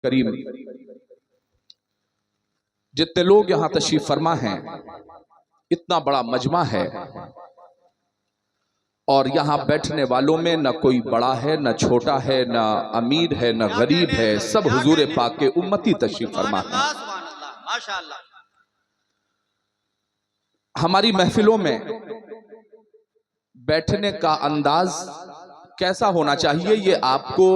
کریم، جتنے لوگ یہاں تشریف فرما ہیں، اتنا بڑا مجمع ہے، اور یہاں بیٹھنے والوں میں نہ کوئی بڑا ہے نہ چھوٹا ہے نہ امیر ہے نہ غریب ہے، سب حضور پاک کے امتی تشریف فرما ہیں۔ ہماری محفلوں میں بیٹھنے کا انداز کیسا ہونا چاہیے، یہ آپ کو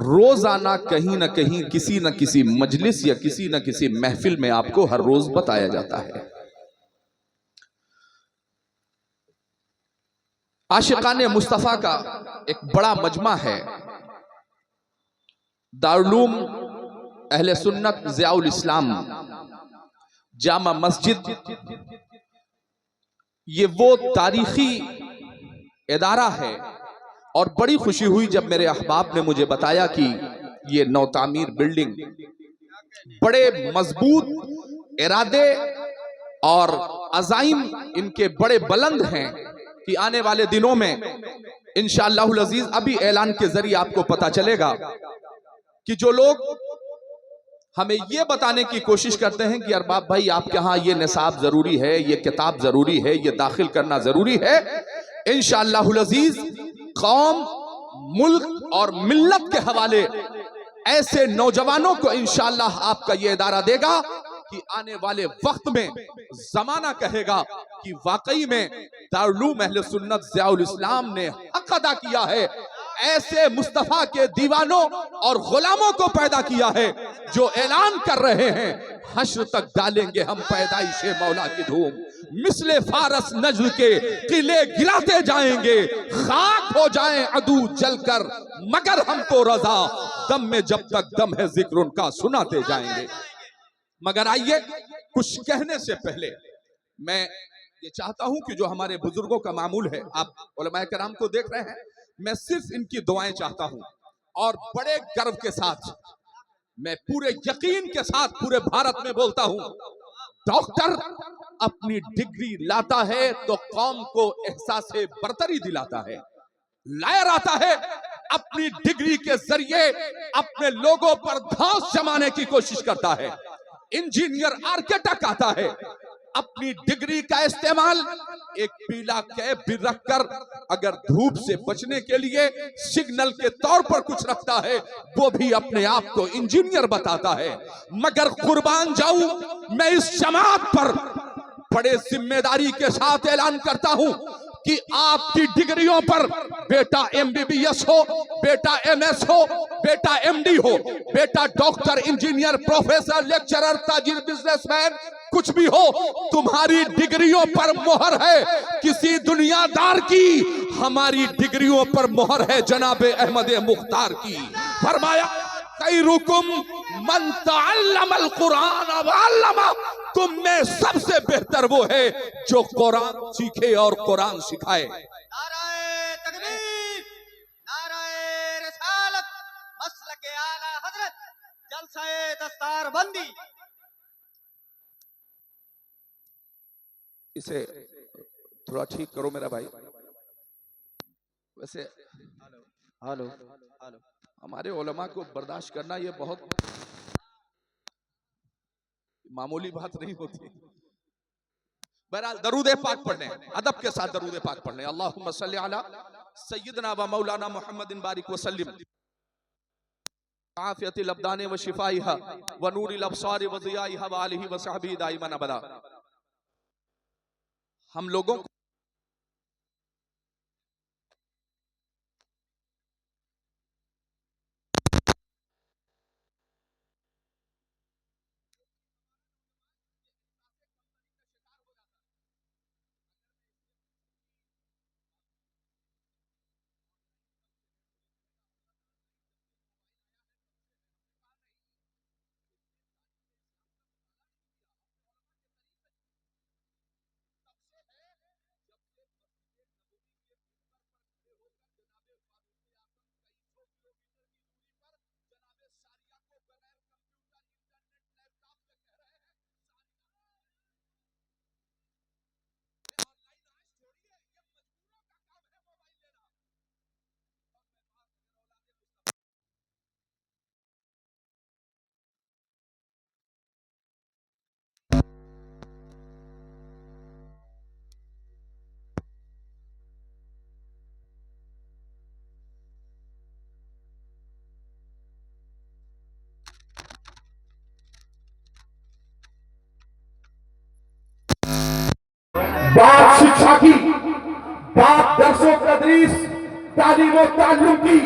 روزانہ کہیں نہ کہیں کسی نہ کسی مجلس یا کسی نہ کسی محفل میں آپ کو ہر روز بتایا جاتا ہے۔ عاشقان مصطفیٰ کا ایک بڑا مجمع ہے، دارالعلوم اہل سنت ضیاء الاسلام جامع مسجد، یہ وہ تاریخی ادارہ ہے، اور بڑی خوشی ہوئی جب میرے احباب نے مجھے بتایا کہ یہ نو تعمیر بلڈنگ بڑے مضبوط ارادے اور عزائم ان کے بڑے بلند ہیں کہ آنے والے دنوں میں انشاءاللہ العزیز ابھی اعلان کے ذریعے آپ کو پتا چلے گا کہ جو لوگ ہمیں یہ بتانے کی کوشش کرتے ہیں کہ ارباب بھائی آپ کے ہاں یہ نصاب ضروری ہے، یہ کتاب ضروری ہے، یہ داخل کرنا ضروری ہے، انشاءاللہ العزیز قوم، ملک اور ملت کے حوالے ایسے نوجوانوں کو انشاءاللہ آپ کا یہ ادارہ دے گا کہ آنے والے وقت میں زمانہ کہے گا کہ واقعی میں دارالعلوم اہل سنت ضیاء الاسلام نے حق ادا کیا ہے، ایسے مصطفیٰ کے دیوانوں اور غلاموں کو پیدا کیا ہے جو اعلان کر رہے ہیں حشر تک ڈالیں گے ہم پیدائش مولا کی دھوم، مثل فارس نجد کے قلعے گراتے جائیں گے، خاک ہو جائیں عدو جل کر مگر ہم کو رضا، دم میں جب تک دم ہے ذکر ان کا سناتے جائیں گے۔ مگر آئیے کچھ کہنے سے پہلے میں یہ چاہتا ہوں کہ جو ہمارے بزرگوں کا معمول ہے، آپ علماء کرام کو دیکھ رہے ہیں، میں صرف ان کی دعائیں چاہتا ہوں، اور بڑے گرو کے ساتھ میں پورے یقین کے ساتھ پورے بھارت میں بولتا ہوں، ڈاکٹر اپنی ڈگری لاتا ہے تو قوم کو احساس برتری دلاتا ہے، لائر آتا ہے اپنی ڈگری کے ذریعے اپنے لوگوں پر دھاس جمانے کی کوشش کرتا ہے، انجینئر آرکیٹیکٹ آتا ہے، اپنی ڈگری کا استعمال ایک پیلا کیپ بھی رکھ کر اگر دھوپ سے بچنے کے لیے سگنل کے طور پر کچھ رکھتا ہے، وہ بھی اپنے آپ کو انجینئر بتاتا ہے۔ مگر قربان جاؤں میں اس جماعت پر بڑے ذمہ داری کے ساتھ اعلان کرتا ہوں کہ آپ کی ڈگریوں پر بیٹا ایم بی بی ایس ہو، بیٹا ایم ایس ہو، بیٹا ایم ڈی ہو، بیٹا ڈاکٹر، انجینئر، پروفیسر، لیکچرر، تاجر، بزنس مین، کچھ بھی ہو، تمہاری ڈگریوں پر مہر ہے کسی دنیا دار کی، ہماری ڈگریوں پر مہر ہے جناب احمد مختار کی۔ فرمایا خیرکم من تعلم القرآن وعلمہ، تم میں سب سے بہتر وہ ہے جو قرآن سیکھے اور قرآن سکھائے۔ نعرہ تکبیر، نعرہ رسالت، مسلک اعلی حضرت، جلسہ دستار بندی۔ اسے تھوڑا ٹھیک کرو میرا بھائی۔ ویسے ہمارے علماء کو برداشت کرنا یہ بہت معمولی بات نہیں ہوتی۔ بہرحال درود پاک پڑھنے، ادب کے ساتھ درود پاک پڑھنے۔ اللہم صلی علی سیدنا و مولانا محمد بارک وسلم عافیت الابدان و شفائها و نور الابصار و ضیائها و آلہ و صحبہ دائما ابدا۔ ہم لوگوں کو تعلیم و تعلم کی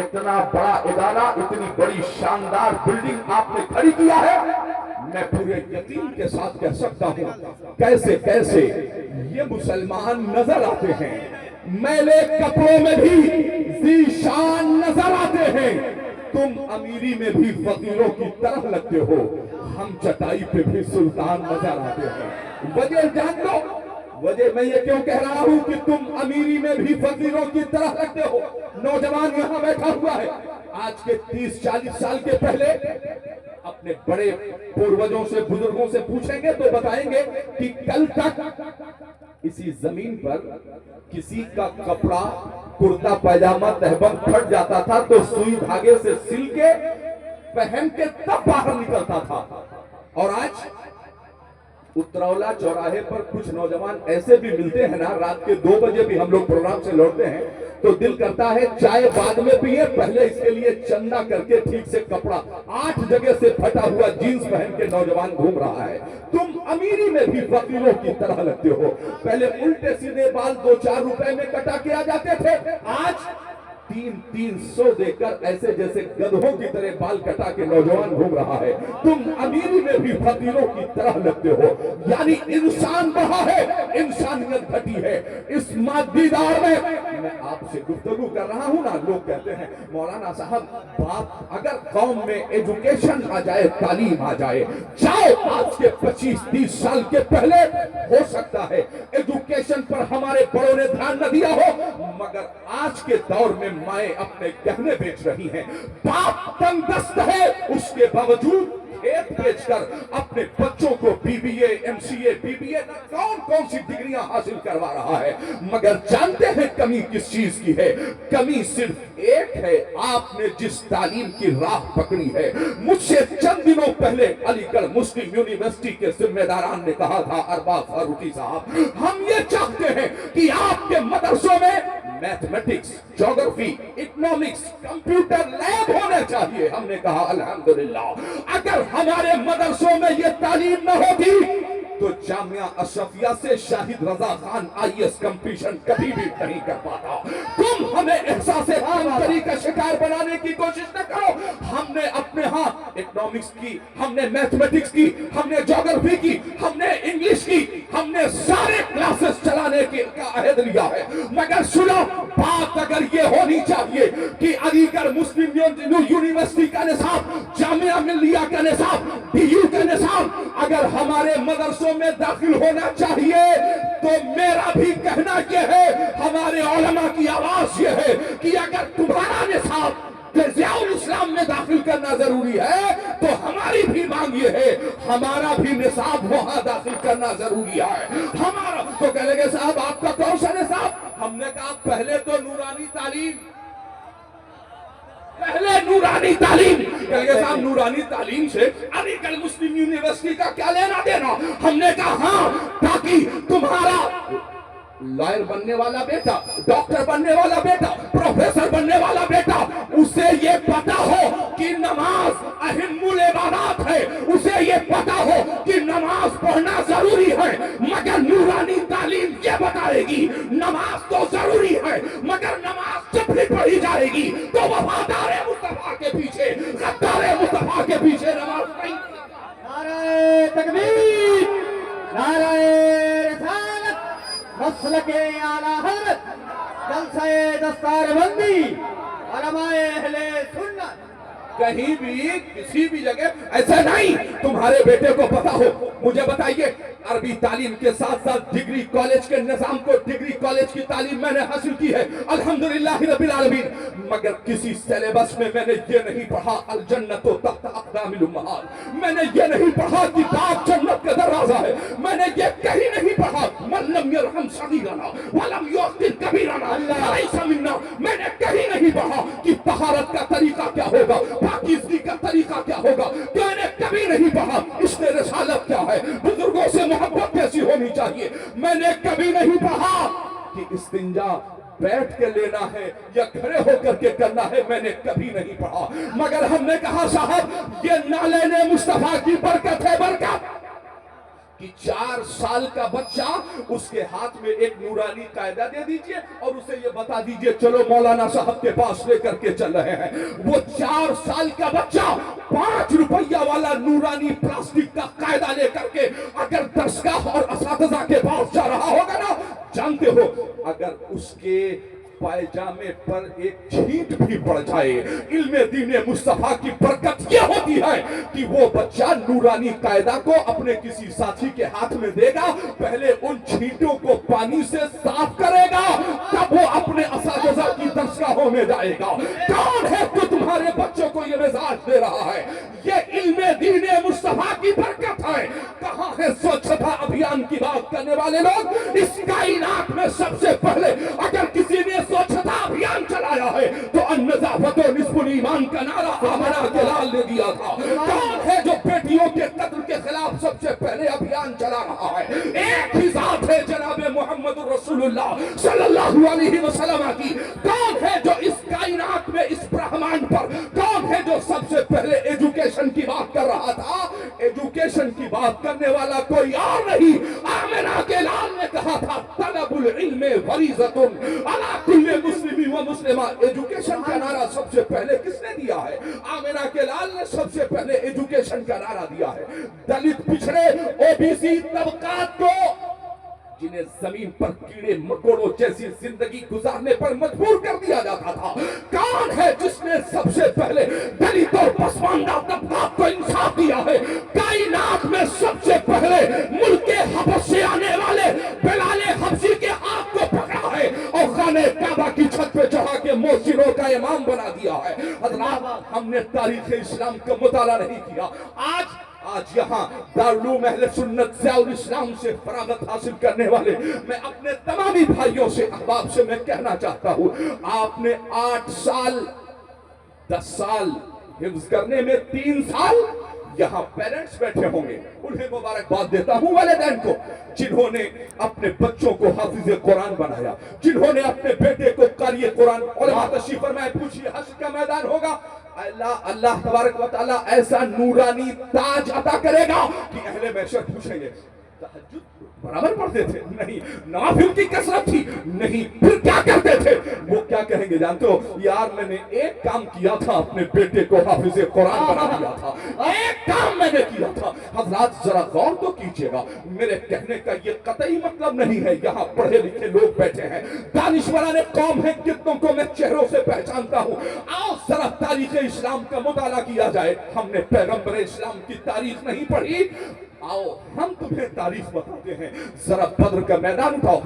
اتنا بڑا ادارہ، اتنی بڑی شاندار بلڈنگ آپ نے کھڑی کیا ہے، میں پورے یقین کے ساتھ کہہ سکتا ہوں کیسے کیسے یہ مسلمان نظر آتے ہیں، میلے کپڑوں میں بھی ذی شان نظر آتے ہیں، تم امیری میں بھی فقیروں کی طرح لگتے ہو، ہم چٹائی پہ بھی سلطان نظر آتے ہیں۔ وجہ جان لو، وجہ میں یہ کیوں کہہ رہا ہوں کہ تم امیری میں بھی فقیروں کی طرح لگتے ہو؟ نوجوان یہاں بیٹھا ہوا ہے، آج کے 30-40 سال کے پہلے اپنے بڑے پوروجوں سے، بزرگوں سے پوچھیں گے تو بتائیں گے کہ کل تک اسی زمین پر کسی کا کپڑا، کرتا پائجامہ تہبند پھٹ جاتا تھا تو سوئی دھاگے سے سل کے پہن کے تب باہر نکلتا تھا، اور آج اترولہ چوراہے پر کچھ نوجوان ایسے بھی ملتے ہیں نا، رات کے 2 بجے بھی ہم لوگ پروگرام سے لوٹتے ہیں تو دل کرتا ہے چائے بعد میں پیئے، پہلے اس کے لیے چندہ کر کے ٹھیک سے کپڑا 8 جگہ سے پھٹا ہوا جینز پہن کے نوجوان گھوم رہا ہے۔ تم امیری میں بھی فقیروں کی طرح لگتے ہو، پہلے الٹے سیدھے بال 2-4 روپے میں کٹا کیا جاتے تھے، آج 300 دے کر ایسے جیسے گدھوں کی طرح بال کٹا کے نوجوان گھوم رہا ہے۔ تم امیری میں بھی فقیروں کی طرح لگتے ہو، یعنی انسان بڑھا ہے، انسانیت گھٹی ہے اس مادی دور میں۔ میں آپ سے گفتگو کر رہا ہوں نا، لوگ کہتے ہیں مولانا صاحب بات اگر قوم میں ایجوکیشن آ جائے، تعلیم آ جائے، جاؤ آج کے 25-30 سال کے پہلے ہو سکتا ہے ایجوکیشن پر ہمارے بڑوں نے دھیان نہ دیا ہو، مگر آج کے دور میں مائیں اپنے گہنے بیچ رہی ہیں، باپ تنگ دست ہے، اس کے باوجود کھیت بیچ کر اپنے بچوں کو BBA MCA BBA کون سی ڈگریاں حاصل کروا رہا ہے، مگر جانتے ہیں کمی کس چیز کی ہے؟ کمی صرف ایک ہے، آپ نے جس تعلیم کی راہ پکڑی ہے۔ مجھ سے چند دنوں پہلے علی گڑھ مسلم یونیورسٹی کے ذمہ داران نے کہا تھا، ارباب فاروقی صاحب ہم یہ چاہتے ہیں کہ آپ کے مدرسوں میں mathematics, geography, economics, computer lab ہونے چاہیے۔ ہم نے کہا الحمدللہ، اگر ہمارے مدرسوں میں یہ تعلیم نہ ہوتی تو جامعہ اشرفیہ سے شاہد رضا خان IAS کمپٹیشن کبھی بھی نہیں کر پاتا۔ تم ہمیں احساس ہمدردی کا شکار بنانے کی کوشش نہ کرو۔ ہم نے اپنے ہاں اکنامکس کی، ہم نے میتھمیٹکس کی، ہم نے جیوگرفی کی، ہم نے انگلش کی، ہم نے سارے کلاسز چلانے کا عہد لیا ہے، مگر سنو بات اگر یہ ہونی چاہیے کہ علی گڑھ مسلم یونیورسٹی کا نصاب، جامعہ ملیہ کا نصاب، DU کا نصاب اگر ہمارے مدرسوں میں داخل ہونا چاہیے تو میرا بھی کہنا یہ ہے، ہمارے علماء کی آواز یہ ہے کہ اگر تمہارا نصاب ضیاء الاسلام میں داخل کرنا ضروری ہے تو ہماری بھی مانگ یہ ہے، ہمارا بھی نصاب وہاں داخل کرنا ضروری ہے۔ ہمارا تو کہہ لگے صاحب آپ کا کون سا نصاب؟ ہم نے کہا پہلے تو نورانی تعلیم، پہلے نورانی تعلیم۔ کہہ لگے صاحب نورانی تعلیم سے علی گڑھ مسلم یونیورسٹی کا کیا لینا دینا؟ ہم نے کہا ہاں، تاکہ تمہارا لائر بننے والا بیٹا، ڈاکٹر بننے والا بیٹا، پروفیسر بننے والا بیٹا، اسے یہ پتا ہو کہ نماز اہم العبادات ہے، اسے یہ پتا ہو کہ نماز پڑھنا ضروری ہے، مگر نورانی تعلیم یہ بتائے گی نماز تو ضروری ہے، مگر نماز جب بھی پڑھی جائے گی تو وفادار مصطفیٰ کے پیچھے، غدار مصطفیٰ کے پیچھے نماز نہیں۔ نعرہ تکبیر، نعرہ رسالت، مسلک اعلی حضرت، جلسہ دستار بندی، علماء اہل سنت۔ کہیں بھی کسی بھی جگہ ایسا نہیں تمہارے بیٹے کو پتا ہو۔ مجھے بتائیے عربی تعلیم کے ساتھ ساتھ ڈگری کالج کے نظام کو، ڈگری کالج کی تعلیم میں نے حاصل کی ہے الحمدللہ رب العالمین، مگر کسی سیلیبس میں میں نے یہ نہیں پڑھا الجنت تحت اقدام الامہات، میں نے یہ نہیں پڑھا کہ باپ جنت کا دروازہ ہے، میں نے یہ کہیں نہیں پڑھا من لم یرحم صغیرنا ولم یحسن کبیرنا فلیس منا، میں نے کہیں نہیں پڑھا کہ طہارت کا طریقہ کیا ہوگا، پاکیزگی کا طریقہ کیا ہوگا، میں نے کبھی نہیں پڑھا اس میں رسالت کیا ہے، بزرگوں سے محبت کیسی ہونی چاہیے، میں نے کبھی نہیں پڑھا کہ استنجا بیٹھ کے لینا ہے یا کھڑے ہو کر کے کرنا ہے، میں نے کبھی نہیں پڑھا، مگر ہم نے کہا صاحب یہ نالین مصطفیٰ کی برکت ہے، برکت کہ 4 سال کا بچہ اس کے ہاتھ میں ایک نورانی قاعدہ دے دیجئے اور اسے یہ بتا دیجئے چلو مولانا صاحب کے پاس لے کر کے چل رہے ہیں. وہ 4 سال کا بچہ 5 روپیہ والا نورانی پلاسٹک کا قاعدہ لے کر کے اگر درسگاہ اور اساتذہ کے پاس جا رہا ہوگا نا، جانتے ہو اگر اس کے پائجامے پر ایک چھینٹ بھی پڑ جائے، علم دین مصطفیٰ کی برکت یہ ہوتی ہے کہ وہ بچہ نورانی قاعدہ کو اپنے کسی ساتھی کے ہاتھ میں دے گا، پہلے ان چھینٹوں کو پانی سے صاف کرے گا، تب وہ اپنے اساتذہ کی درسگاہوں میں جائے گا. کون ہے تو تمہارے بچوں کو یہ مزاج دے رہا ہے؟ یہ علم دین مصطفیٰ کی برکت ہے. کہاں ہے سوچھتا ابھیان کی بات کرنے والے لوگ؟ اس کائنات میں سب سے پہلے اگر کسی نے سوچھتا ابھیان چلایا ہے تو النظافت و نصف الایمان کا نعرہ آمنہ کے لال نے دیا تھا. کون ہے جو بیٹیوں کے قتل کے خلاف سب سے پہلے ابھیان چلا رہا ہے؟ ایک ہی ذات ہے جناب محمد رسول اللہ صلی اللہ علیہ وسلم کی. کون ہے جو اس کائنات میں اس برہمانڈ پر کون ہے جو سب سے پہلے ایجوکیشن کی بات کر رہا تھا؟ ایجوکیشن کی بات کرنے والا کوئی اور نہیں، آمنہ کے لال نے کہا تھا طلب العلم فریضۃ علی کل مسلم و مسلمہ. ایجوکیشن کا نعرہ سب سے پہلے کس نے دیا ہے؟ آمنہ کے لال نے سب سے پہلے ایجوکیشن کا نعرہ دیا ہے. دلت پچھڑے او بی سی طبقات کو جنہیں زمین پر کیڑے مکوڑوں جیسی زندگی گزارنے پر مجبور کر دیا جاتا تھا، کون ہے جس نے سب سے پہلے دلت اور پسماندہ طبقات کو انصاف دیا ہے؟ کائنات میں سب سے پہلے ملک حبش سے آنے والے بلال حبشی کے ہاتھ کو پکڑا ہے اور خانہ کعبہ کی چھت پہ چڑھا کے موسیقیوں کا امام بنا دیا ہے. حضرات، ہم نے تاریخ اسلام کا مطالعہ نہیں کیا. آج یہاں دارالعلوم اہل سنت ضیاء الاسلام سے فراغت حاصل کرنے والے میں اپنے تمامی بھائیوں سے احباب سے میں کہنا چاہتا ہوں، آپ نے 8 سال 10 سال حفظ کرنے میں 3 سال یہاں پیرنٹس بیٹھے ہوں گے، انہیں مبارکباد دیتا ہوں والدین کو جنہوں نے اپنے بچوں کو حافظ قرآن بنایا، جنہوں نے اپنے بیٹے کو قاری قرآن. علماء تشریف فرمائے، پوچھئے حشر کا میدان ہوگا، اللہ تبارک و تعالیٰ ایسا نورانی تاج عطا کرے گا کہ اہل محشر پوچھیں گے تہجد برابر پڑھتے تھے؟ نہیں. نوافل کی کثرت تھی؟ نہیں. پھر کیا کرتے تھے؟ وہ کیا کہیں گے جانتے ہو؟ یار میں نے ایک کام کیا تھا، اپنے بیٹے کو حافظ قرآن بنا دیا تھا، ایک کام میں نے کیا تھا. حضرات ذرا غور تو کیجئے گا، میرے کہنے کا یہ قطعی مطلب نہیں ہے یہاں پڑھے لکھے لوگ بیٹھے ہیں، دانشوران قوم ہیں، کتنوں کو میں چہروں سے پہچانتا ہوں. آؤ ذرا تاریخ اسلام کا مطالعہ کیا جائے. ہم نے پیغمبر اسلام کی تاریخ نہیں پڑھی، آؤ ہم تمہیں تاریخ بتاتے ہیں. ذرا بدر کا میدان اٹھاؤ.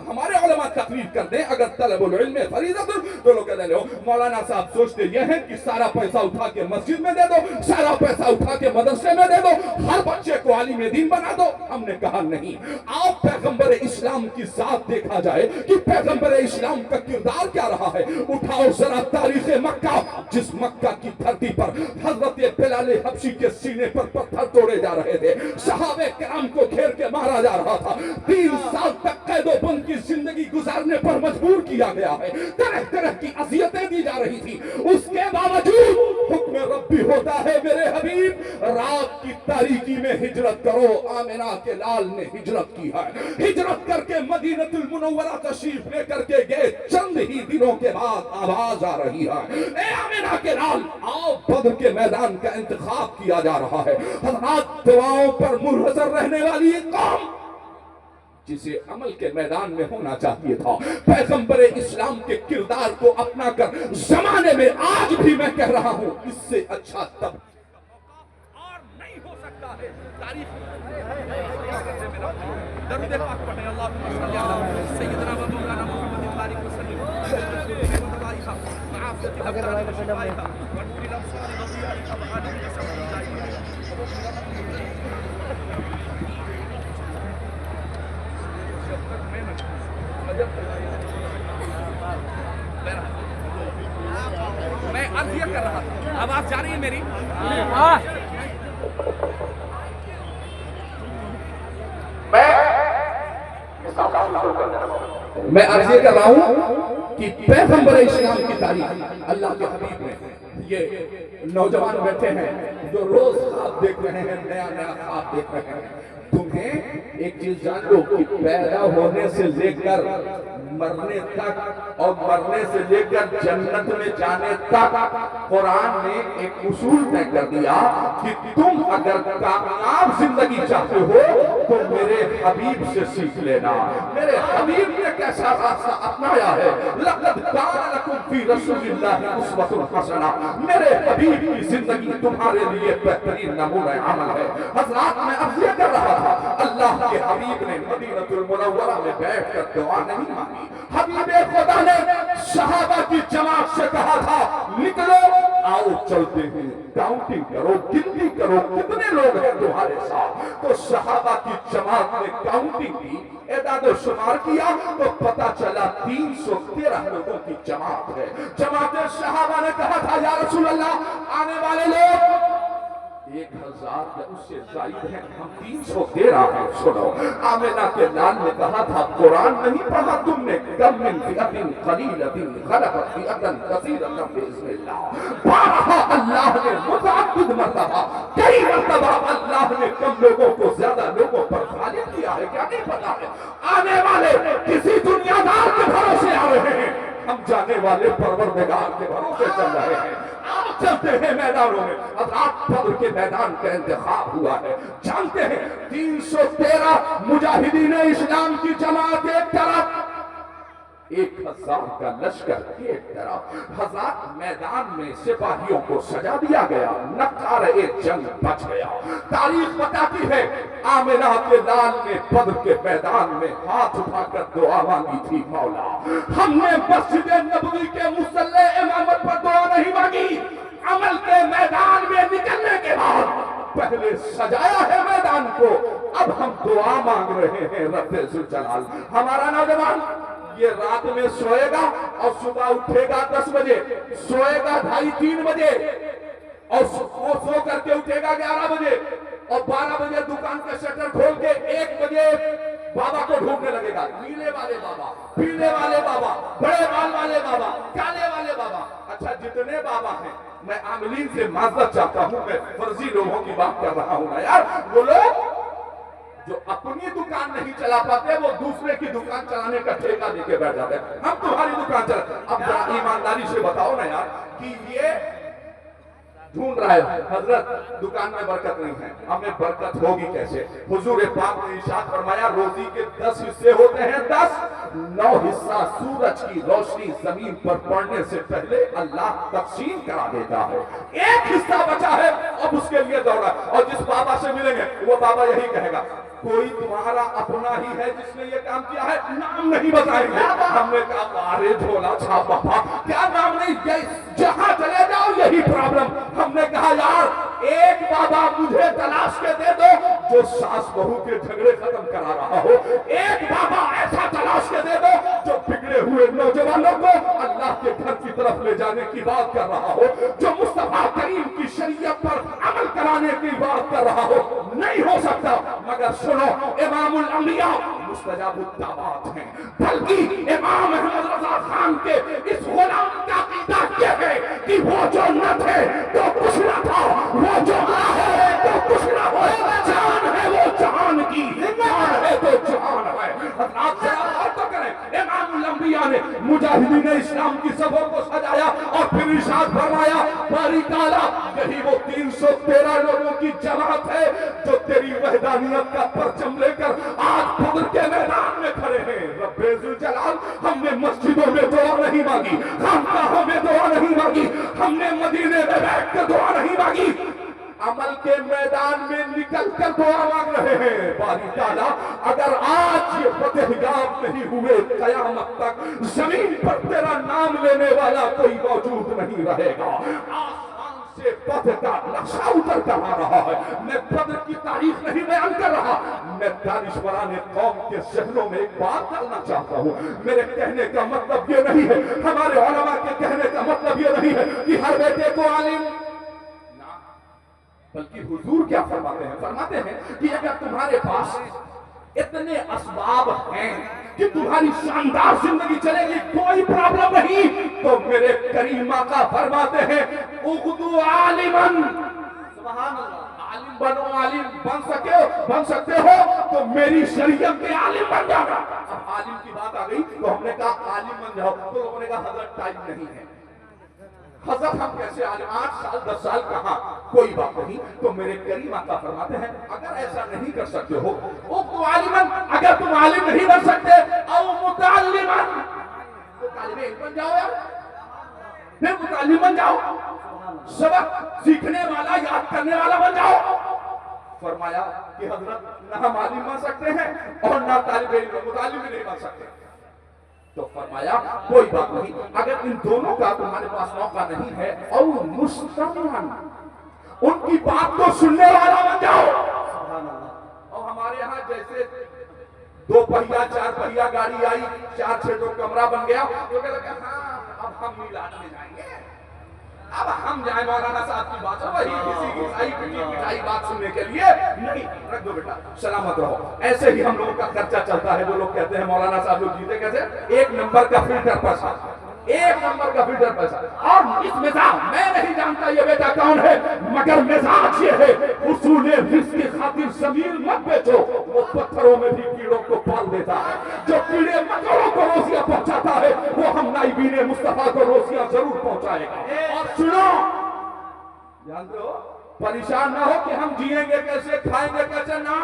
ہمارے علماء تقریر کر دیں اگر طلب العلم فریضۃ تو لوگ کہتے ہیں مولانا صاحب سوچتے یہ ہیں کہ سارا پیسہ اٹھا کے مسجد میں دے دو، سارا پیسہ اٹھا کے مدرسے میں دے دو، ہر بچے کو عالم دین بنا دو. ہم نے کہا نہیں. آؤ پیغمبر اسلام کی ذات دیکھا جائے کہ پیغمبر اسلام کا کردار کیا رہا ہے. اٹھاؤ ذرا تاریخ مکہ، جس مکہ کی دھرتی پر حضرت بلال حبشی کے سینے پر پتھر توڑے جا رہے تھے، صحابہ کرام کو گھیر کے مارا جا رہا تھا، 3 سال تک قید و بند کی زندگی گزارنے پر مجبور کیا گیا ہے، طرح طرح کی اذیتیں دی جا رہی تھی. اس کے باوجود حکم ربی ہوتا ہے میرے حبیب رات کی تاریکی میں ہجرت کرو. آمنہ کے لال نے ہجرت کی ہے. ہجرت کر کے مدینہ المنورہ تشریف لے کر کے گئے. چند ہی دنوں کے بعد آواز آ رہی ہے، اے آمنہ کے لال آؤ، بدر کے میدان کا انتخاب کیا جا رہا ہے. حضرات، دعاؤں پر منحصر رہنے والی قوم جسے عمل کے میدان میں ہونا چاہیے تھا، پیغمبر اسلام کے کردار کو اپنا کر زمانے میں آج بھی میں کہہ رہا ہوں اس سے اچھا تب اور نہیں ہو سکتا ہے. تاریخ درود پاک پڑھیں. اللہم صلی علی سیدنا و مولانا محمد بارک وسلم. میں عرض یہ کر رہا تھا، آواز جا رہی ہے میری؟ میں عرض یہ کر رہا ہوں کہ پیغمبر اسلام کی تاریخ اللہ کے حبیب نے یہ نوجوان بیٹھے ہیں جو روز خواب دیکھ رہے ہیں، نیا نیا خواب دیکھ رہے ہیں، تمہیں ایک چیز جان لو کہ پیدا ہونے سے لے کر مرنے تک اور مرنے سے لے کر جنت میں جانے تک قرآن نے ایک اصول طے کر دیا کہ تم اگر کامیاب زندگی چاہتے ہو تو میرے حبیب سے سیکھ لینا۔ میرے حبیب نے کیسا راستہ اپنایا ہے، لقد کان لکم فی رسول اللہ اسوۃ حسنہ، میرے حبیب کی زندگی تمہارے لیے بہترین نمونہ عمل ہے۔ حضرات میں عرض یہ کر رہا تھا، اللہ کے حبیب نے مدینہ المنورہ میں بیٹھ کر دعا نہیں مانگی، حبیب خدا نے صحابہ کی جماعت سے کہا تھا نکلو آؤ چلتے ہیں، کاؤنٹنگ کرو، گنتی کرو کتنے لوگ ہیں تمہارے ساتھ۔ تو صحابہ کی جماعت نے کاؤنٹنگ کی، اعداد و شمار کیا تو پتا چلا 313 لوگوں کی جماعت ہے۔ جماعت صحابہ نے کہا تھا یا رسول اللہ آنے والے لوگ 1000 یا اس سے زائد ہیں، ہم 313 ہیں۔ سنو، آمنہ کے لال نے کہا تھا قرآن نہیں پڑھا تم نے، کم من فئۃ قلیلۃ غلبت فئۃ کثیرۃ بإذن اللہ۔ بارہا اللہ نے متعدد مرتبہ، کئی مرتبہ اللہ نے کم لوگوں کو زیادہ لوگوں پر غالب کیا ہے، کیا نہیں پتا ہے؟ آنے والے کسی دنیا دار کے بھروسے آ رہے ہیں، ہم جانے والے پروردگار کے بھروسے چل رہے ہیں۔ آپ چلتے ہیں میدانوں میں، حضرات بدر کے میدان کا انتخاب ہوا ہے، جانتے ہیں 313 مجاہدین اسلام کی جماعت ایک طرف، 1000 کا لشکر ایک طرف۔ حضرات میدان میں سپاہیوں کو سجا دیا گیا، نقار جنگ بچ گیا۔ تاریخ بتاتی ہے آمنہ کے لال نے بدر کے میدان میں ہاتھ اٹھا کر دعا مانگی تھی، مولا ہم نے مسجد نبوی کے مصلی امامت پر دعا نہیں مانگی، عمل کے میدان میں نکلنے کے بعد پہلے سجایا ہے میدان کو، اب ہم دعا مانگ رہے ہیں رب ذوالجلال۔ ہمارا نوجوان یہ رات میں سوئے گا اور صبح اٹھے گا 10 بجے، سوئے گا 2:30-3 بجے اور سو کر کے اٹھے گا 11 بجے اور 12 بجے دکان کا شٹر کھول کے 1 بجے بابا کو ڈھونڈنے لگے گا، نیلے والے بابا، پیلے والے بابا، بڑے بال والے بابا، کالے والے بابا۔ اچھا جتنے بابا ہیں میں عاملین سے معذرت چاہتا ہوں، میں فرضی لوگوں کی بات کر رہا ہوں نا یار، وہ لوگ جو اپنی دکان نہیں چلا پاتے وہ دوسرے کی دکان چلانے کا ٹھیکہ دے کے بیٹھ جاتے ہیں، ہم تمہاری دکان چلا۔ اب ذرا ایمانداری سے بتاؤ نا یار کہ یہ ڈھونڈ رہا ہے حضرت دکان میں برکت نہیں ہے، ہمیں برکت ہوگی کیسے؟ حضور پاک نے ارشاد فرمایا روزی کے 10 حصے ہوتے ہیں، 9 حصہ سورج کی روشنی زمین پر پڑنے سے پہلے اللہ تقسیم کرا دیتا ہے، 1 حصہ بچا ہے اب اس کے لیے دوڑا۔ اور جس بابا سے ملیں گے وہ بابا یہی کہے گا کوئی تمہارا اپنا ہی ہے جس نے یہ کام کیا ہے، نام نہیں بتائیں گے۔ ہم نے کہا ارے جھولا چھاپ بابا کیا نام نہیں، جہاں چلے جاؤ یہی پرابلم۔ ہم نے کہا یار ایک بابا مجھے تلاش کے دے دو جو ساس بہو کے جھگڑے ختم کرا رہا ہو، ایک بابا ایسا تلاش کے دے دو جو بگڑے ہوئے نوجوانوں کو اللہ کے گھر کی طرف لے جانے کی بات کر رہا ہو، جو مصطفیٰ کریم کی شریعت پر عمل کرانے کی بات کر رہا ہو۔ نہیں ہو سکتا، مگر سنو امام الانبیاء مستجاب الدعوات ہیں، بلکہ امام احمد رضا خان کے اس غلام کا عقیدہ یہ ہے کہ وہ جو نہ تھے تو کچھ نہ تھا، وہ جو نہ ہے تو کچھ نہ ہو، جان ہے وہ جہان کی، جان ہے تو جہان ہے۔ حضرات ذرا غور تو کریں، امام الانبیاء نے مجاہدین اسلام کی صفوں کو سجایا اور پھر ارشاد فرمایا باری تعالیٰ یہی وہ 313 لوگوں کی جماعت ہے جو تیری وحدانیت کا پرچم لے کر آج بدر کے میدان میں کھڑے ہیں۔ رب ذوالجلال ہم نے مسجدوں میں دعا نہیں مانگی، خانقاہوں میں دعا نہیں مانگی، ہم نے مدینے میں بیٹھ کر دعا نہیں مانگی، عمل کے میدان میں نکل کر دعا مانگ رہے ہیں۔ باری تعالیٰ اگر آج یہ فتح یاب نہیں ہوئے قیامت تک زمین پر تیرا نام لینے والا کوئی موجود نہیں رہے گا۔ سے بدر کا نقشہ اتر کر آ رہا ہے۔ میں بدر کی تاریخ نہیں بیان کر رہا، میں دانشوران قوم کے ذہنوں میں ایک بات ڈالنا چاہتا ہوں۔ میرے کہنے کا مطلب یہ نہیں ہے، ہمارے علماء کے کہنے کا مطلب یہ نہیں ہے کہ ہر بیٹے کو عالم، بلکہ حضور کیا فرماتے ہیں؟ فرماتے ہیں کہ اگر تمہارے پاس اتنے اسباب ہیں کہ تمہاری شاندار زندگی چلے گی، کوئی پرابلم نہیں، تو میرے کریم آقا فرماتے ہیں اغدو عالمن، سبحان اللہ، عالم بنو، عالم بن سکتے ہو تو میری شریعت کے عالم بن جانا۔ اب عالم کی بات آ گئی تو ہم نے کہا عالم بن جاؤ، تو لوگوں نے کہا حضرت ٹائم نہیں ہے، حضرت ہم کیسے عالم، 8 سال 10 سال کہاں، کوئی بات نہیں۔ تو میرے کریم آقا فرماتے ہیں اگر ایسا نہیں کر سکتے ہو تو عالمن، اگر تم عالم نہیں بن سکتے او متعلمن تو طالب علم بن جاؤ یار، پھر متعلم بن جاؤ، سبق سیکھنے والا، یاد کرنے والا بن جاؤ۔ فرمایا کہ حضرت نہ ہم عالم بن سکتے ہیں اور نہ طالب علم متعلم نہیں بن سکتے۔ تو فرمایا کوئی بات نہیں، اگر ان دونوں کا تمہارے پاس موقع نہیں ہے او مستمعن، ان کی بات کو سننے والا بن جاؤ۔ اور ہمارے یہاں جیسے 2 پہیا 4 پہیا گاڑی آئی، 4 چھتوں کمرہ بن گیا، تو کہتے ہیں ہاں اب ہم میلاد میں جائیں گے، اب ہم جائیں مولانا صاحب کی بات ہے، وہی کسی کی مٹھائی بات سننے کے لیے نہیں، رکھ دو بیٹا سلامت رہو۔ ایسے ہی ہم لوگوں کا خرچہ چلتا ہے، جو لوگ کہتے ہیں مولانا صاحب لوگ جیتے کیسے، 1 نمبر کا فلٹر پیسہ، 1 نمبر کا فلٹر پیسہ، اور اس مزاج میں نہیں جانتا یہ بیٹا کون ہے، مگر مزاج یہ ہے اصول رزق کی خاطر ضمیر مت بیچو، وہ پتھروں میں بھی کیڑوں کو پال دیتا ہے، جو کیڑے مکوڑوں کو روزیاں پہنچاتا ہے وہ ہم نائبین مصطفیٰ کو روزیاں ضرور پہنچائے گا۔ اور سنو، جانتے ہو پریشان نہ ہو کہ ہم جیئیں گے کیسے، کھائیں گے کیسے، نہ،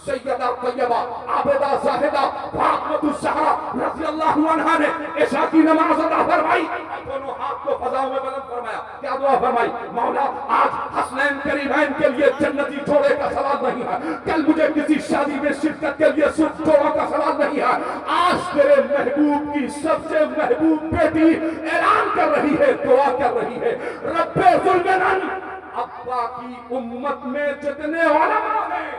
سیدہ طیبہ عابدہ زاہدہ فاطمۃ الزہرا رضی اللہ عنہا نے عشاء کی نماز ادا فرمائی، دونوں ہاتھ کو فضاؤں میں بلند فرمایا، کیا دعا فرمائی، مولا آج حسنین کریمین کے لیے جنتی جوڑے کا سوال نہیں ہے، کل مجھے کسی شادی میں شرکت کے لیے صرف جوڑوں کا سوال نہیں ہے، آج تیرے محبوب کی سب سے محبوب بیٹی اعلان کر رہی ہے، دعا کر رہی ہے، رب ذوالمنن ابا کی امت میں جتنے علماء ہیں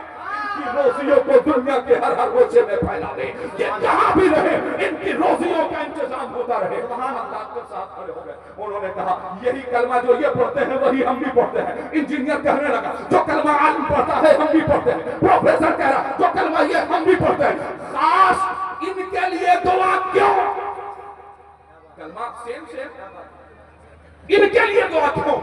ان کی روزیوں کو دنیا کے ہر روزے میں پھیلا دے، یہ جہاں بھی رہے ان کی روزیوں کا انتظام ہوتا رہے۔ سبحان اللہ کے ساتھ کھڑے ہو گئے، انہوں نے کہا یہی کلمہ جو یہ پڑھتے ہیں وہی ہم بھی پڑھتے ہیں۔ انجینئر کہنے لگا جو کلمہ عالم پڑھتا ہے ہم بھی پڑھتے ہیں، پروفیسر کہہ رہا جو کلمہ یہ ہم بھی پڑھتے ہیں، خاص ان کے لیے دعا کیوں، کلمہ سیم ان کے لیے دعا کیوں؟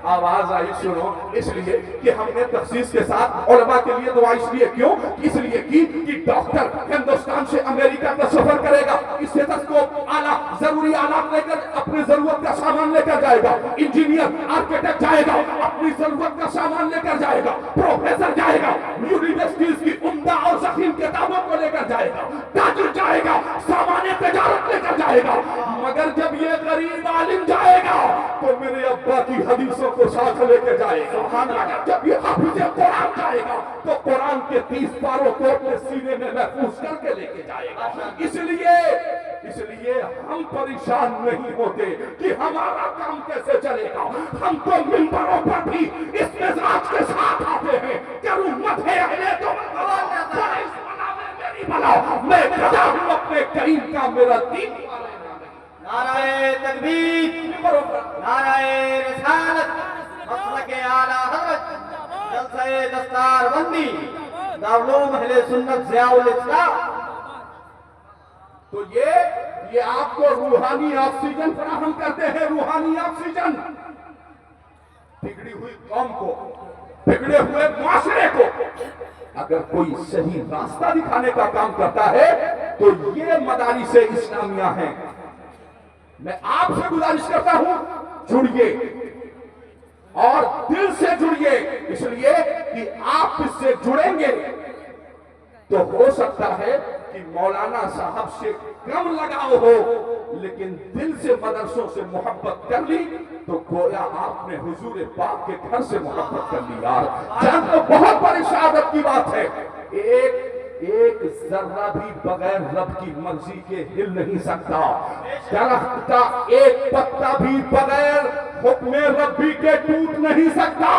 آواز آئی سنو، اس لیے کہ ہم نے تخصیص کے ساتھ علماء کے لیے دعا اس لیے کیوں، اس لیے کی کہ ڈاکٹر ہندوستان سے امریکہ کا سفر کرے گا، اسٹیتھوسکوپ آلہ ضروری آلات لے کر اپنی ضرورت کا سامان لے کر جائے گا، انجینئر آرکیٹیکٹ جائے گا اپنی ضرورت کا سامان لے کر جائے گا، پروفیسر جائے گا یونیورسٹیز کی عمدہ اور ضخیم کتابوں کو لے کر جائے گا، تاجر جائے گا سامان تجارت لے کر جائے گا، مگر جب یہ غریب عالم جائے گا تو میرے ابا کی حدیثوں کو ساتھ لے کے جائے گا، جب یہ حافظ قرآن جائے گا تو قرآن کے 30 پاروں کو اپنے سینے میں محفوظ کر کے لے کے جائے گا۔ اس لیے ہم پریشان نہیں ہوتے کہ ہمارا کام کیسے چلے گا، ہم تو منبروں پر بھی اس مزاج کے ساتھ آتے ہیں کہ امت ہے اہل تو میری بلا، میں گدا ہوں اپنے کریم کا، میرا دین نعرہ تکبیر، نعرہ رسالت، مسلک اعلیٰ حضرت، جلسہ دستار بندی، دارالعلوم اہل سنت ضیاء الاسلام۔ تو یہ آپ کو روحانی آکسیجن فراہم کرتے ہیں، روحانی آکسیجن، بگڑی ہوئی قوم کو، بگڑے ہوئے معاشرے کو اگر کوئی صحیح راستہ دکھانے کا کام کرتا ہے تو یہ مدارس اسلامیہ ہیں۔ میں آپ سے گزارش کرتا ہوں جڑیے اور دل سے جڑیے، اس لیے کہ آپ اس سے جڑیں گے تو ہو سکتا ہے کہ مولانا صاحب سے کم لگاؤ ہو لیکن دل سے مدرسوں سے محبت کر لی تو گویا آپ نے حضور پاک کے گھر سے محبت کر لی۔ یار جان تو بہت بڑی شہادت کی بات ہے، ایک ذرہ بھی بغیر رب کی مرضی کے ہل نہیں سکتا، درخت کا ایک پتا بھی بغیر حکم ربی کے ٹوٹ نہیں سکتا،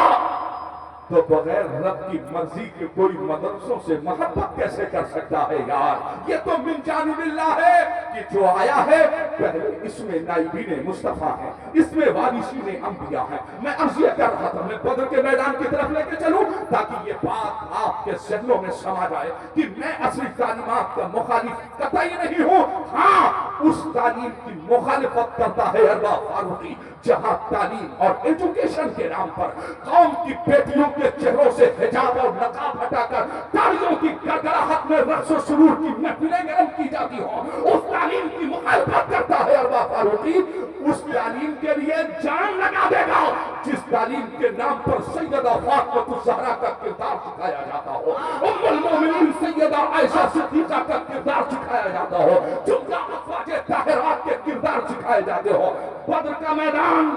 تو بغیر رب کی مرضی کے کوئی مدرسوں سے محبت کیسے کر سکتا ہے یار؟ یہ تو من جانب اللہ ہے کہ جو آیا ہے پہلے اس میں نائبین مصطفیٰ ہیں، اس میں وارثین انبیاء ہیں۔ میں عرض یہ کر رہا تھا میں بدر کے میدان کی طرف لے کے چلوں تاکہ یہ بات آپ کے ذہنوں میں سما جائے کہ میں اصلی تعلیمات کا مخالف قطعی نہیں ہوں، ہاں اس تعلیم کی مخالفت کرتا ہے ارباب فاروقی جہاں تعلیم اور ایجوکیشن کے نام پر قوم کی بیٹیوں کے چہروں سے حجاب اور نقاب ہٹا کر تالیوں کی گڑگڑاہٹ میں رقص و سرور کی محفلیں گرم کی جاتی ہوں، اس تعلیم کی مخالفت کرتا ہے ارباب فاروقی۔ اس تعلیم کے لیے جان لگا دے گا جس تعلیم کے نام پر سیدہ فاطمہ الزہرا کا کردار سکھایا جاتا ہو، ام المومنین سیدہ عائشہ صدیقہ کا کردار سکھایا جاتا ہو، جملہ ازواج طاہرات کے کردار سکھائے جاتے ہو۔ بدر کا میدان،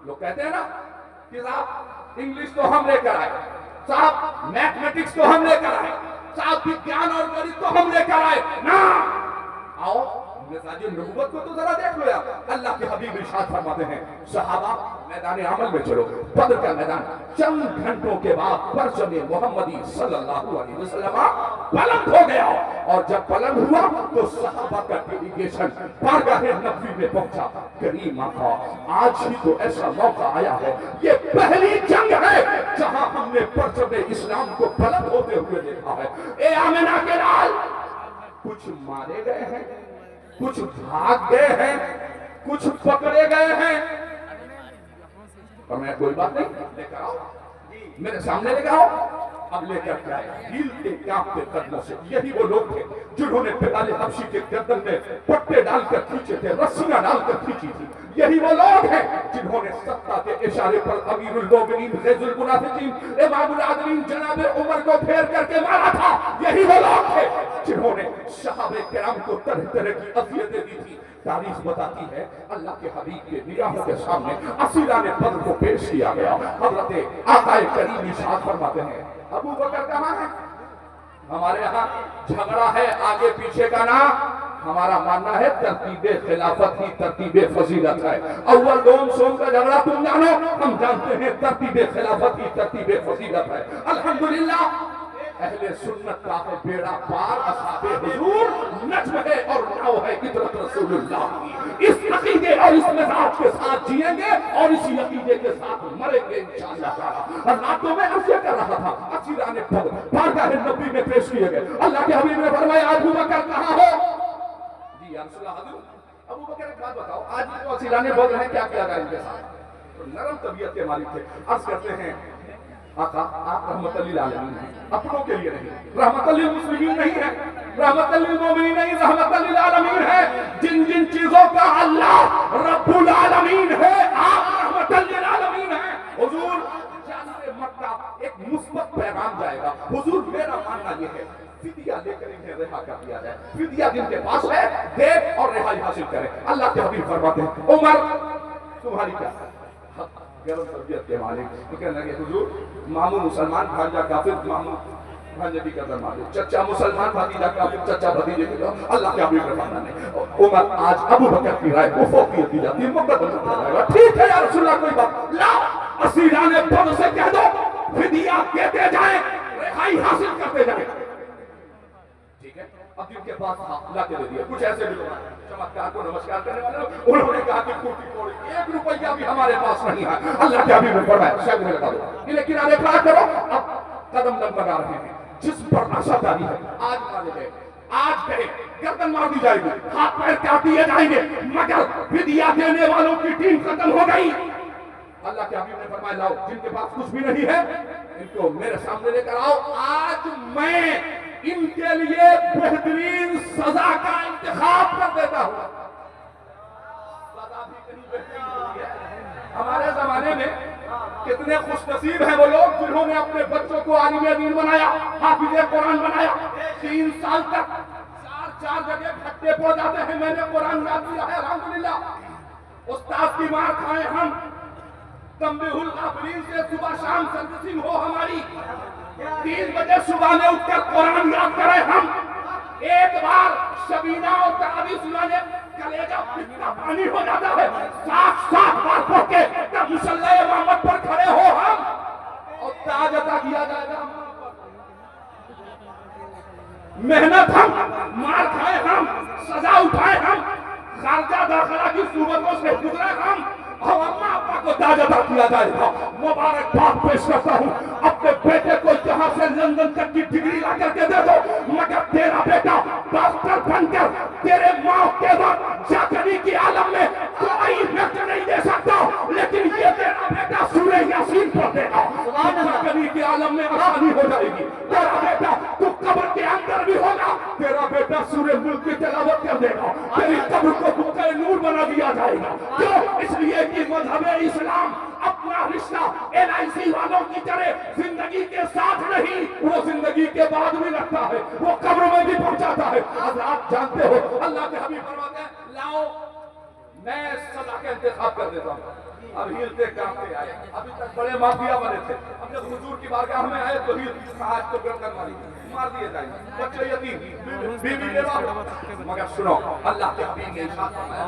لوگ کہتے ہیں نا کہ صاحب انگلش تو ہم لے کر آئے، صاحب میتھمیٹکس تو ہم لے کر آئے، صاحب وگیان اور گنت تو ہم لے کر آئے، نا آؤ مزاج نبوت کو تو ذرا دیکھ لو یار۔ اللہ کے حبیب ارشاد فرماتے ہیں صحابہ میدان عمل میں چلو۔ بدر کا میدان چند گھنٹوں کے بعد پرچم محمدی صلی اللہ علیہ وسلم بلند ہو گیا، اور جب بلند ہوا تو صحابہ کا ڈیلیگیشن بارگاہ نبوی میں پہنچا۔ کریم آقا آج ہی تو ایسا موقع آیا ہے، یہ پہلی جنگ ہے جہاں ہم نے پرچم اسلام کو بلند ہوتے ہوئے دیکھا ہے۔ اے آمنہ کے لال، کچھ مارے گئے ہیں، کچھ بھاگ گئے ہیں، کچھ پکڑے گئے ہیں، اور میں کوئی بات نہیں لے کر آؤ، میرے سامنے لے کر آؤ۔ اب لے کر کے آئے ہیلتے کانپتے قدموں سے۔ یہی وہ لوگ تھے جنہوں نے بلال حبشی کے گردن میں پٹے ڈال کر کھینچے تھے، رسیاں ڈال کر کھینچی تھی۔ یہی وہ لوگ ہیں جنہوں نے سطح کے اشارے پر امیر المومنین غیظ المنافقین امام العادلین جناب عمر کو پھیر کر کے مارا تھا۔ یہی وہ لوگ تھے جنہوں نے صحابہ کرام کو طرح طرح کی اذیتیں دی تھی۔ تاریخ بتاتی ہے اللہ کے حبیب کے نگاہوں کے سامنے اسیران بدر کو پیش کیا گیا۔ حضرت آقا کریم ارشاد فرماتے ہیں ابو بکر کہاں ہے؟ ہمارے یہاں جھگڑا ہے آگے پیچھے کا نہ، ہمارا ماننا ہے ترتیب خلافت ہی ترتیب فضیلت ہے۔ اول دوم سوم کا جھگڑا تم جانو، ہم جانتے ہیں ترتیب خلافت ہی ترتیب فضیلت ہے۔ الحمدللہ اہل سنت کا ہے بیڑا پار، اصحاب حضور نجم ہے اور ناؤ ہے عطرت رسول اللہ کی۔ اس عقیدے اور اس مزاج کے ساتھ جئیں گے اور اسی عقیدے کے ساتھ مریں گے انشاءاللہ تعالی۔ اور راتوں میں عرض کر رہا تھا اسیران بدر بارگاہ نبی میں پیش کیے گئے۔ اللہ کے حبیب نے فرمایا ابو بکر کہاں ہو؟ جی یا رسول اللہ حضور ابو بکر ایک بات بتاؤ، آج جو اسیران بدر ہیں کیا کیا گیا ان کے ساتھ؟ نرم طبیعت کے مالک تھے۔ عرض کرتے ہیں آقا آپ رحمت للعالمین ہیں، اپنوں کے لیے نہیں، رحمت للمسلمین نہیں ہے، رحمت للمومنین نہیں، رحمت للعالمین ہے۔ جن جن چیزوں کا اللہ رب العالمین ہے آپ رحمت للعالمین ہیں۔ حضور جانب مکہ ایک مثبت پیغام جائے گا۔ حضور میرا ماننا یہ ہے فدیہ لے کر انہیں رہا کر دیا جائے، فدیہ جن کے پاس ہے دے اور رہائی حاصل کرے۔ اللہ کے حبیب فرماتے ہیں عمر تمہاری کیا گرم تربیت کے مالک، تو کہنے لگے حضور مامو مسلمان بھانجا کافر، مامو بھانجے کی قدر مالک، چچا مسلمان بھتیجا کافر، چچا بھتیجے کی قدر۔ اللہ کے حبیب نے فرمایا عمر آج ابو بکر کی رائے کو فوقیت دی جاتی ہے، مقدم کیا جائے گا۔ ٹھیک ہے یا رسول اللہ کوئی بات لا، اسیران بدر سے کہہ دو فدیہ دیتے جائیں، رہائی حاصل کرتے جائیں۔ ٹھیک ہے اب جن کے پاس تھا لا کے دے دیا۔ کچھ ایسے بھی لوگ ہیں چمتکار کو نمسکار کرنے والے لوگ، انہوں نے کہا کہ کوٹی کوڑی 1 روپیہ بھی ہمارے پاس نہیں ہے۔ اللہ کے حبیب نے فرمایا شاید میں لگا دو، انہیں کنارے کھڑا کرو۔ اب قدم دم لگا رہے ہیں جس پر آشا داری ہے، آج مارے گئے، آج گئے گردن مار دی جائے گی، ہاتھ پیر کاٹ دیے جائیں گے، مگر فدیہ دینے والوں کی ٹیم ختم ہو گئی۔ اللہ کے حبیب نے فرمایا لاؤ جن کے پاس کچھ بھی نہیں ہے ان کو میرے سامنے لے کر آؤ، آج میں ان کے لیے بہترین سزا کا انتخاب کر دیتا ہوں۔ سزا بھی کہیں بہترین ہوتی ہے۔ ہمارے زمانے میں کتنے خوش نصیب ہیں وہ لوگ جنہوں نے اپنے بچوں کو عالم دین بنایا، حافظ قرآن بنایا۔ 3 سال تک 4 جگہ پھٹے پڑ جاتے ہیں، میں نے قرآن یاد کیا ہے الحمدللہ۔ استاد کی مار کھائے ہم، تنبیہ الغافلین سے صبح شام سرگسیم ہو ہماری، 3 بجے صبح میں اٹھ کر قرآن یاد کریں ہم۔ ایک بار شبینہ اور تراویح سنانے کلیجہ پھٹنا پانی ہو جاتا ہے، 7 بار پڑھ کے جب مصلی امامت پر کھڑے ہو ہم، اور کیا جائے گا محنت ہم، مار کھائے ہم، سزا اٹھائے ہم، خارجہ داخلہ کی صورتوں سے گزرے ہم، اور اماں ابا کو تاج عطا کیا جائے گا۔ مبارکباد پیش کرتا ہوں اپنے بیٹے کو یہاں سے لندن تک کی ڈگری لا کر کے دے دو، مگر تیرا بیٹا ڈاکٹر بن کر تیرے ماں کے بعد جاگنی کی عالم میں کوئی نقش نہیں دے سکتا، لیکن یہ تیرا بیٹا سورہ یاسین پڑھ دے گا، جاگنی کی عالم میں آسانی ہو جائے گی۔ تیرا بیٹا تو قبر کے اندر بھی ہوگا، تیرا بیٹا سورہ ملک کی تلاوت کر دے گا، تیری قبر کو بکے نور بنا دیا جائے گا۔ کیوں؟ اس لیے کہ مذہب اسلام اپنا رشتہ LIC والوں کی طرح زندگی کے ساتھ نہیں، وہ زندگی کے بعد بھی رکھتا ہے، وہ قبر میں بھی پہنچاتا ہے۔ حضرات جانتے ہو اللہ کے حبیب فرماتے ہیں لاؤ میں سزا کا انتخاب کر دیتا ہوں۔ اب ہیلتے کانپتے آئے، ابھی تک بڑے مافیا بنے تھے، اب جب حضور کی بارگاہ میں آئے تو ہیل آج تو گردن مار دیے جائیں، بچے یتیم، بیوی بیوہ۔ مگر سنو اللہ کے حبیب نے ارشاد فرمایا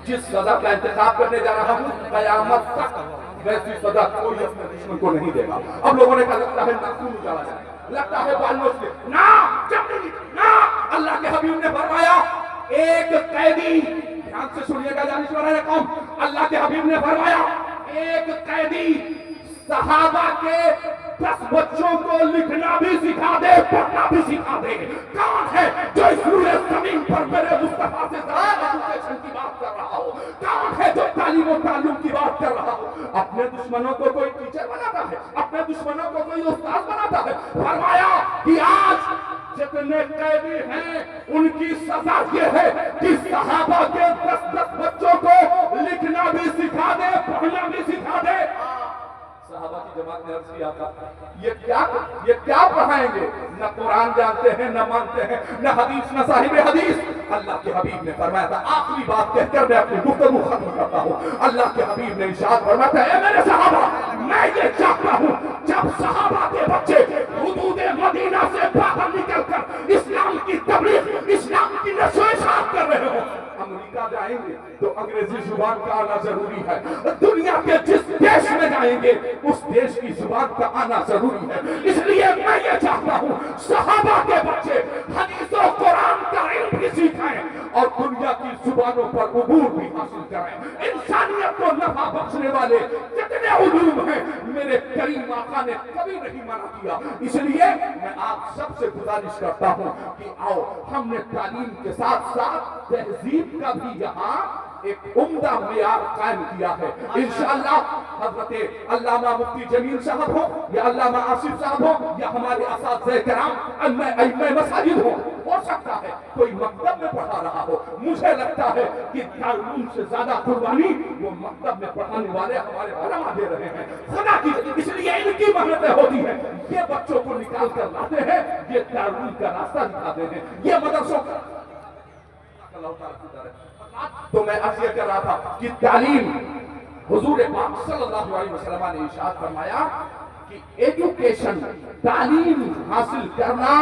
جس سزا کا انتخاب کرنے جا رہا ہوں قیامت تک ویسی سزا کوئی اپنے دشمن کو نہیں دے گا۔ اب لوگوں نے کہا لگتا ہے ناخون اجاڑا جائے، لگتا ہے بال نوچ لے، نا چمڑی نا۔ اللہ کے حبیب نے فرمایا ایک قیدی، دھیان سے سنیے گا جانشورہ قوم، اللہ کے حبیب نے فرمایا ایک قیدی صحابہ کے 10 بچوں کو لکھنا بھی سکھا دے، پڑھنا بھی سکھا دے۔ کون ہے جو اس روئے زمین پر میرے مصطفیٰ سے زیادہ ایجوکیشن کی بات کر رہا ہو؟ کون ہے جو تعلیم و تعلم کی بات کر رہا ہو؟ اپنے دشمنوں کو کوئی ٹیچر بناتا ہے، اپنے دشمنوں کو کوئی استاد بناتا ہے۔ فرمایا کہ آج جتنے قیدی ہیں ان کی سزا یہ ہے کہ صحابہ کے 10 بچوں کو لکھنا بھی سکھا دے، پڑھنا بھی سکھا دے۔ صحابہ کی جماعت نے عرض کیا تھا یہ کیا پڑھائیں گے؟ نہ قرآن جانتے ہیں، نہ مانتے ہیں، نہ حدیث، نہ صاحب حدیث۔ اللہ کے حبیب نے فرمایا تھا، آخری بات کہہ کر میں اپنی گفتگو ختم کرتا ہوں۔ اللہ کے حبیب نے ارشاد فرمایا تھا اے میرے صحابہ، میں یہ چاہتا ہوں جب صحابہ کے بچے حدود مدینہ سے باہر نکل کر اسلام کی تبلیغ، اسلام کی نشر و اشاعت کر رہے ہوں، امریکہ جائیں گے تو انگریزی زبان کا آنا ضروری ہے، دنیا کے جس دیش میں جائیں گے اس دیش کی زبان کا آنا ضروری ہے۔ اس لیے میں یہ چاہتا ہوں صحابہ کے بچے حدیث و قرآن کا علم بھی سیکھیں اور دنیا کی زبانوں پر عبور بھی حاصل کریں۔ انسانیت کو نفع بخشنے والے جتنے علوم ہیں میرے کریم آقا نے کبھی نہیں منع کیا۔ اس لیے میں آپ سب سے گزارش کرتا ہوں کہ آؤ ہم نے تعلیم کے ساتھ ساتھ تہذیب کا بھی یہاں ایک عمدہ معیار قائم کیا ہے۔ انشاءاللہ حضرت علامہ مفتی جمیل صاحب ہو یا علامہ آصف صاحب ہو یا ہمارے اساتذہ کرام ائمہ مساجد ہو سکتا ہے کوئی مکتب میں پڑھا رہا ہو، مجھے لگتا ہے کہ دارالعلوم سے زیادہ قربانی وہ مکتب میں پڑھانے والے ہمارے علماء دے رہے ہیں خدا کی، اس لیے ان کی محنتیں ہوتی ہیں، یہ بچوں کو نکال کر لاتے ہیں، یہ دارالعلوم کا راستہ دکھاتے ہیں، یہ مدرسوں کا اللہ تعالیٰ کی طرح۔ تو میں عرض یہ کر رہا تھا کہ تعلیم، حضور پاک صلی اللہ علیہ وسلم نے ارشاد فرمایا کہ ایجوکیشن، تعلیم حاصل کرنا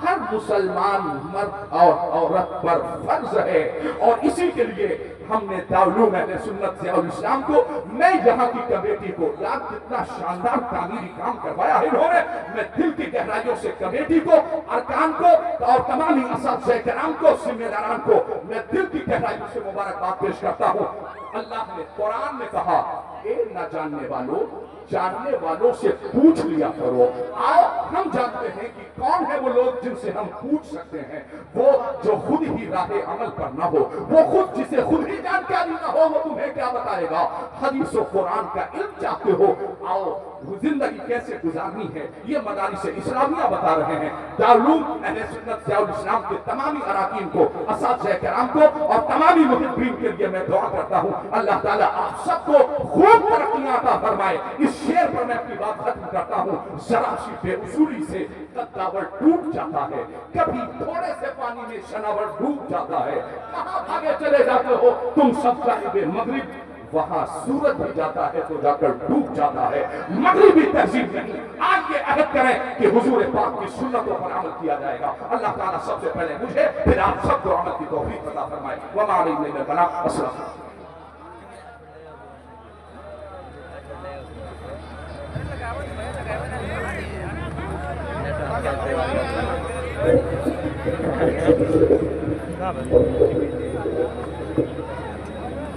ہر مسلمان مرد اور عورت پر فرض ہے، اور اسی کے لیے ہم نے دارالعلوم اہل سنت ضیاء الاسلام کو، میں یہاں کی کمیٹی کو، یاد کتنا شاندار تعمیری کام کروایا ہے انہوں نے، میں دل کی گہرائیوں سے کمیٹی کو، ارکان کو اور تمام اساتذہ کرام کو، ذمہ داران کو میں دل کی گہرائیوں سے مبارکباد پیش کرتا ہوں۔ اللہ نے قرآن میں کہا اے نہ جاننے والوں، جاننے والوں سے پوچھ لیا کرو۔ آؤ ہم جانتے ہیں کہ کون ہے وہ لوگ جن سے ہم پوچھ سکتے ہیں، وہ جو خود ہی راہ عمل پر نہ ہو، وہ خود جسے خود ہی جانکاری نہ ہو، وہ تمہیں کیا بتائے گا؟ حدیث و قرآن کا علم چاہتے ہو، آؤ زندگی کیسے گزارنی ہے یہ مدارس اسلامیہ بتا رہے ہیں۔ دارالعلوم اہل سنت ضیاء الاسلام کے تمامی اراکین کو، اساتذہ کرام کو اور تمامی محبین کے لیے میں دعا کرتا ہوں اللہ تعالیٰ آپ سب کو خوب ترقیاں عطا فرمائے۔ اس شعر پر میں اپنی بات ختم کرتا ہوں، ذرا سی بے اصولی سے قداور ٹوٹ جاتا ہے، کبھی تھوڑے سے پانی میں شناور ڈوب جاتا ہے، کہاں بھاگے چلے جاتے ہو تم سب صاحب مغرب؟ وہاں سورج بھی جاتا ہے تو جا کر ڈوب جاتا ہے، مغربی تہذیب نہیں۔ آج یہ عہد کریں کہ حضور پاک کی سنتوں پر عمل کیا جائے گا۔ اللہ تعالیٰ سب سے پہلے مجھے پھر آپ سب کو عمل کی توفیق عطا فرمائے۔ وما علینا الا البلاغ۔ السلام علیکم۔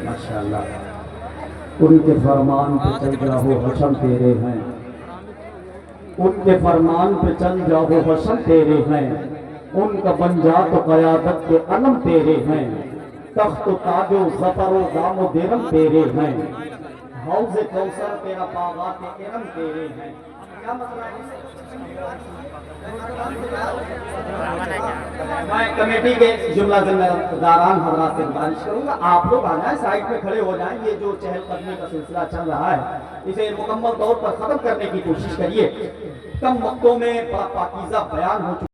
ماشاءاللہ ان کے فرمان پہ چل جاؤ حشم تیرے ہیں، ان کے فرمان پہ چل جاؤ حشم تیرے ہیں، ان کا بن جا تو قیادت کے علم تیرے ہیں، تخت و تاج و ظفر و دام و درم تیرے ہیں، حوض کوثر تیرا باغات کرم تیرے ہیں۔ کیا مسئلہ ہے؟ میں کمیٹی کے جملہ ذمہ داران حضرات سے گزارش کروں گا، آپ لوگ آ جائیں، سائڈ میں کھڑے ہو جائیں۔ یہ جو چہل قدمی کا سلسلہ چل رہا ہے اسے مکمل طور پر ختم کرنے کی کوشش کریے۔ کم وقتوں میں بڑا پاکیزہ بیان ہو چکا